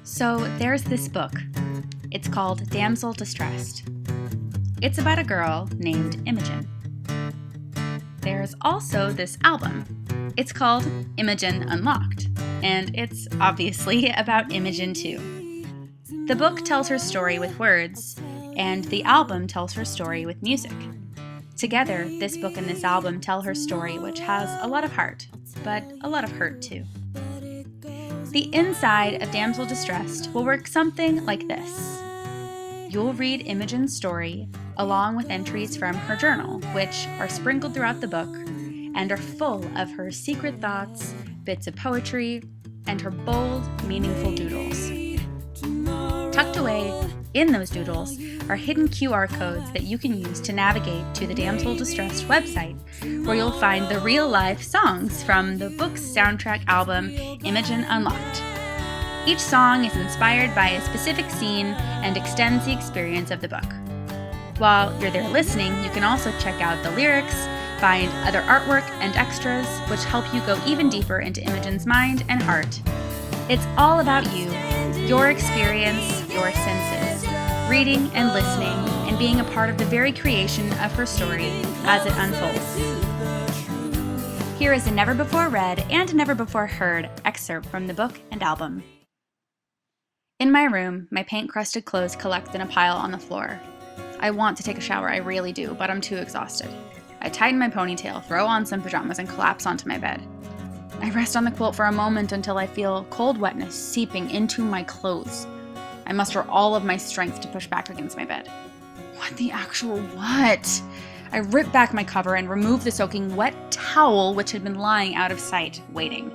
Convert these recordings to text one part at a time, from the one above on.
So there's this book. It's called Damsel Distressed. It's about a girl named Imogen. There's also this album. It's called Imogen Unlocked, and it's obviously about Imogen too. The book tells her story with words, and the album tells her story with music. Together, this book and this album tell her story, which has a lot of heart, but a lot of hurt too. The inside of Damsel Distressed will work something like this. You'll read Imogen's story along with entries from her journal, which are sprinkled throughout the book and are full of her secret thoughts, bits of poetry, and her bold, meaningful doodles. Tucked away in those doodles are hidden QR codes that you can use to navigate to the Damsel Distressed website, where you'll find the real-life songs from the book's soundtrack album, Imogen Unlocked. Each song is inspired by a specific scene and extends the experience of the book. While you're there listening, you can also check out the lyrics, find other artwork and extras, which help you go even deeper into Imogen's mind and heart. It's all about you, your experience, your senses, reading and listening, and being a part of the very creation of her story as it unfolds. Here is a never-before-read and never-before-heard excerpt from the book and album. In my room, my paint-crusted clothes collect in a pile on the floor. I want to take a shower, I really do, but I'm too exhausted. I tighten my ponytail, throw on some pajamas, and collapse onto my bed. I rest on the quilt for a moment until I feel cold wetness seeping into my clothes. I muster all of my strength to push back against my bed. What the actual what? I rip back my cover and remove the soaking wet towel which had been lying out of sight, waiting.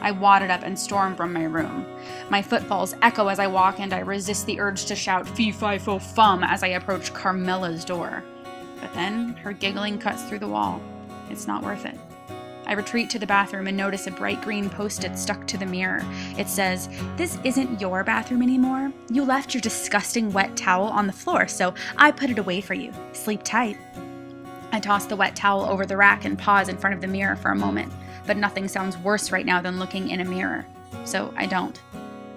I wad it up and storm from my room. My footfalls echo as I walk, and I resist the urge to shout fee-fi-fo-fum as I approach Carmela's door. But then her giggling cuts through the wall. It's not worth it. I retreat to the bathroom and notice a bright green post-it stuck to the mirror. It says, "This isn't your bathroom anymore. You left your disgusting wet towel on the floor, so I put it away for you. Sleep tight." I toss the wet towel over the rack and pause in front of the mirror for a moment, but nothing sounds worse right now than looking in a mirror, so I don't.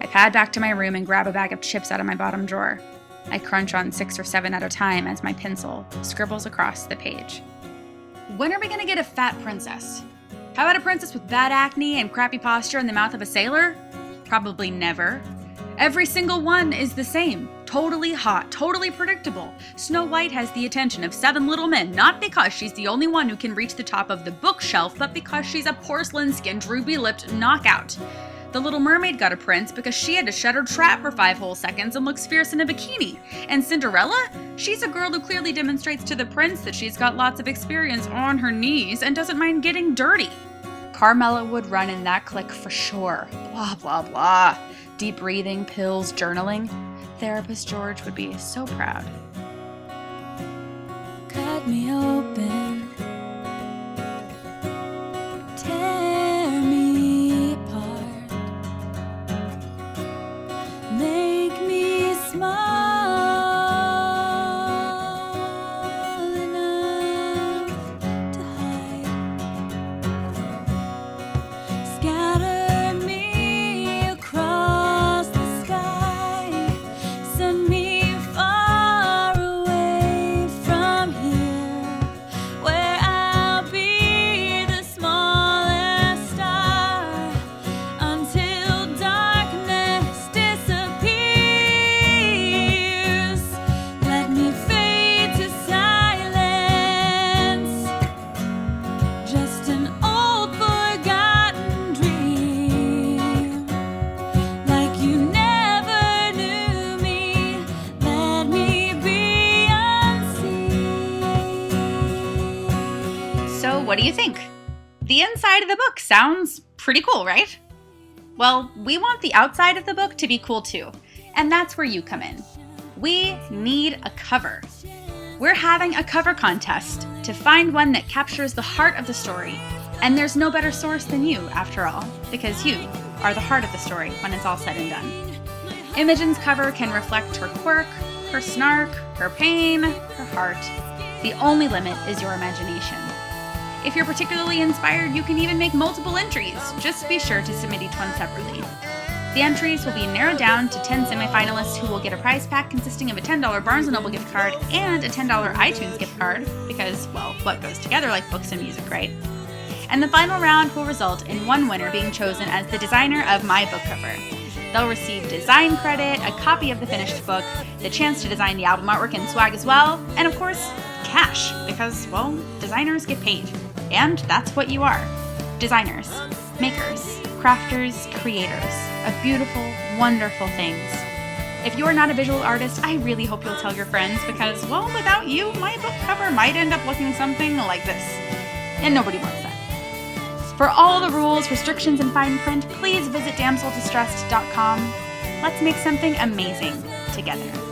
I pad back to my room and grab a bag of chips out of my bottom drawer. I crunch on 6 or 7 at a time as my pencil scribbles across the page. When are we gonna get a fat princess? How about a princess with bad acne and crappy posture and the mouth of a sailor? Probably never. Every single one is the same. Totally hot, totally predictable. Snow White has the attention of 7 little men, not because she's the only one who can reach the top of the bookshelf, but because she's a porcelain-skinned, ruby-lipped knockout. The Little Mermaid got a prince because she had to shut her trap for 5 whole seconds and looks fierce in a bikini. And Cinderella? She's a girl who clearly demonstrates to the prince that she's got lots of experience on her knees and doesn't mind getting dirty. Carmela would run in that clique for sure. Blah, blah, blah. Deep breathing, pills, journaling. Therapist George would be so proud. Cut me open. Tear me apart. Make me small enough to hide. Scatter me across the sky. Send me far away from here, where I'll be the smallest star until darkness disappears. Let me fade to silence, just an old forgotten dream. Like you never knew me, let me be unseen. So what do you think? The inside of the book sounds pretty cool, right? Well, we want the outside of the book to be cool too, and that's where you come in. We need a cover. We're having a cover contest to find one that captures the heart of the story, and there's no better source than you, after all, because you are the heart of the story when it's all said and done. Imogen's cover can reflect her quirk, her snark, her pain, her heart. The only limit is your imagination. If you're particularly inspired, you can even make multiple entries. Just be sure to submit each one separately. The entries will be narrowed down to 10 semifinalists who will get a prize pack consisting of a $10 Barnes & Noble gift card and a $10 iTunes gift card, because, well, what goes together like books and music, right? And the final round will result in one winner being chosen as the designer of my book cover. They'll receive design credit, a copy of the finished book, the chance to design the album artwork and swag as well, and of course, cash, because, well, designers get paid. And that's what you are. Designers, makers, crafters, creators of beautiful, wonderful things. If you're not a visual artist, I really hope you'll tell your friends because, well, without you, my book cover might end up looking something like this. And nobody wants that. For all the rules, restrictions, and fine print, please visit damseldistressed.com. Let's make something amazing together.